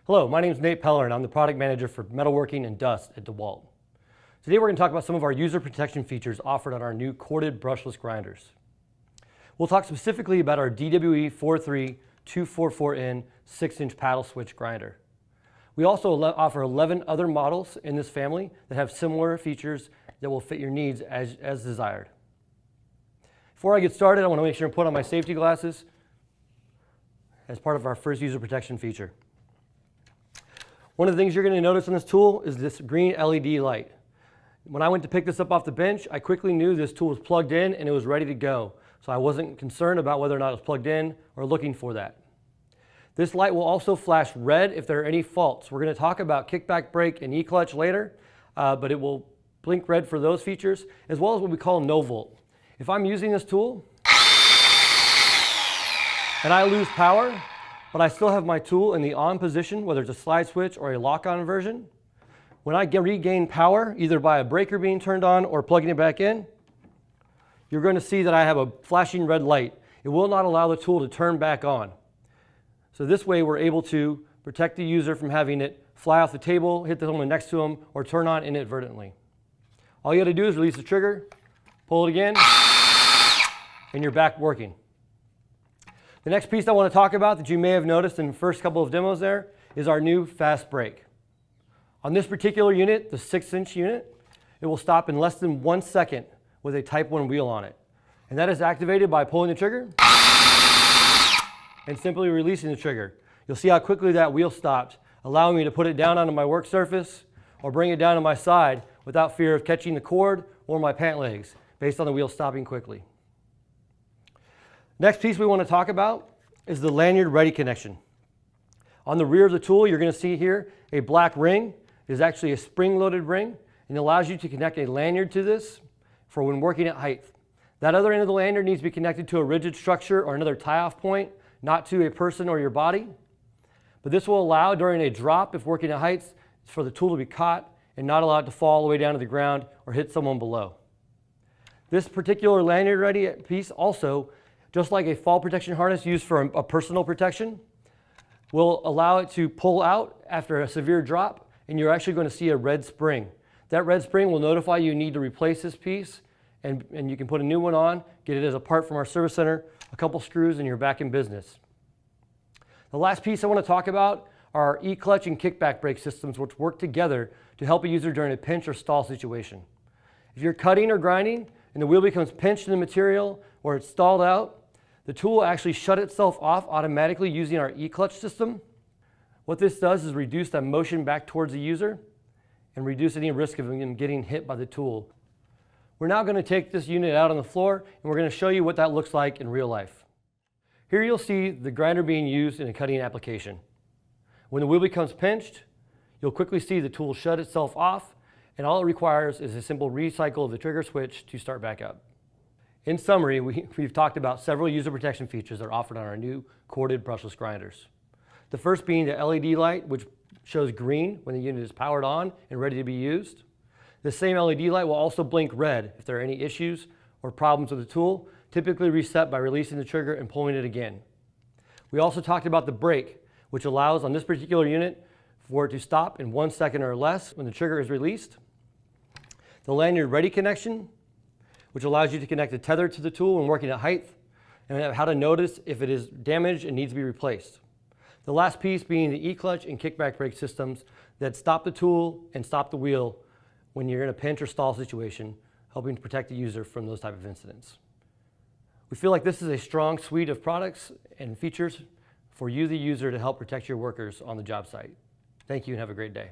Hello, my name is Nate Peller and I'm the product manager for Metalworking and Dust at Dewalt. Today we're going to talk about some of our user protection features offered on our new corded brushless grinders. We'll talk specifically about our DWE 43244N 6-inch paddle switch grinder. We also offer 11 other models in this family that have similar features that will fit your needs as desired. Before I get started, I want to make sure and put on my safety glasses as part of our first user protection feature. One of the things you're going to notice on this tool is this green LED light. When I went to pick this up off the bench, I quickly knew this tool was plugged in and it was ready to go. So I wasn't concerned about whether or not it was plugged in or looking for that. This light will also flash red if there are any faults. We're going to talk about kickback brake and E-clutch later, but it will blink red for those features, as well as what we call no volt. If I'm using this tool and I lose power, but I still have my tool in the on position, whether it's a slide switch or a lock-on version, when I regain power, either by a breaker being turned on or plugging it back in, you're going to see that I have a flashing red light. It will not allow the tool to turn back on. So this way we're able to protect the user from having it fly off the table, hit the someone next to them, or turn on inadvertently. All you got to do is release the trigger, pull it again, and you're back working. The next piece I want to talk about that you may have noticed in the first couple of demos there is our new fast brake. On this particular unit, the 6-inch unit, it will stop in less than 1 second with a Type 1 wheel on it. And that is activated by pulling the trigger and simply releasing the trigger. You'll see how quickly that wheel stopped, allowing me to put it down onto my work surface or bring it down to my side without fear of catching the cord or my pant legs based on the wheel stopping quickly. Next piece we want to talk about is the lanyard ready connection. On the rear of the tool, you're going to see here a black ring. It is actually a spring-loaded ring and it allows you to connect a lanyard to this for when working at height. That other end of the lanyard needs to be connected to a rigid structure or another tie-off point, not to a person or your body. But this will allow during a drop, if working at heights, for the tool to be caught and not allowed to fall all the way down to the ground or hit someone below. This particular lanyard ready piece also, just like a fall protection harness used for a personal protection, will allow it to pull out after a severe drop, and you're actually going to see a red spring. That red spring will notify you need to replace this piece, and you can put a new one on, get it as a part from our service center, a couple screws, and you're back in business. The last piece I want to talk about are our E-clutch and kickback brake systems, which work together to help a user during a pinch or stall situation. If you're cutting or grinding and the wheel becomes pinched in the material or it's stalled out, the tool will actually shut itself off automatically using our E-clutch system. What this does is reduce that motion back towards the user and reduce any risk of him getting hit by the tool. We're now going to take this unit out on the floor and we're going to show you what that looks like in real life. Here you'll see the grinder being used in a cutting application. When the wheel becomes pinched, you'll quickly see the tool shut itself off, and all it requires is a simple recycle of the trigger switch to start back up. In summary, we've talked about several user protection features that are offered on our new corded brushless grinders. The first being the LED light, which shows green when the unit is powered on and ready to be used. The same LED light will also blink red if there are any issues or problems with the tool, typically reset by releasing the trigger and pulling it again. We also talked about the brake, which allows on this particular unit for it to stop in 1 second or less when the trigger is released. The lanyard ready connection, which allows you to connect the tether to the tool when working at height, and how to notice if it is damaged and needs to be replaced. The last piece being the E-clutch and kickback brake systems that stop the tool and stop the wheel when you're in a pinch or stall situation, helping to protect the user from those type of incidents. We feel like this is a strong suite of products and features for you, the user, to help protect your workers on the job site. Thank you and have a great day.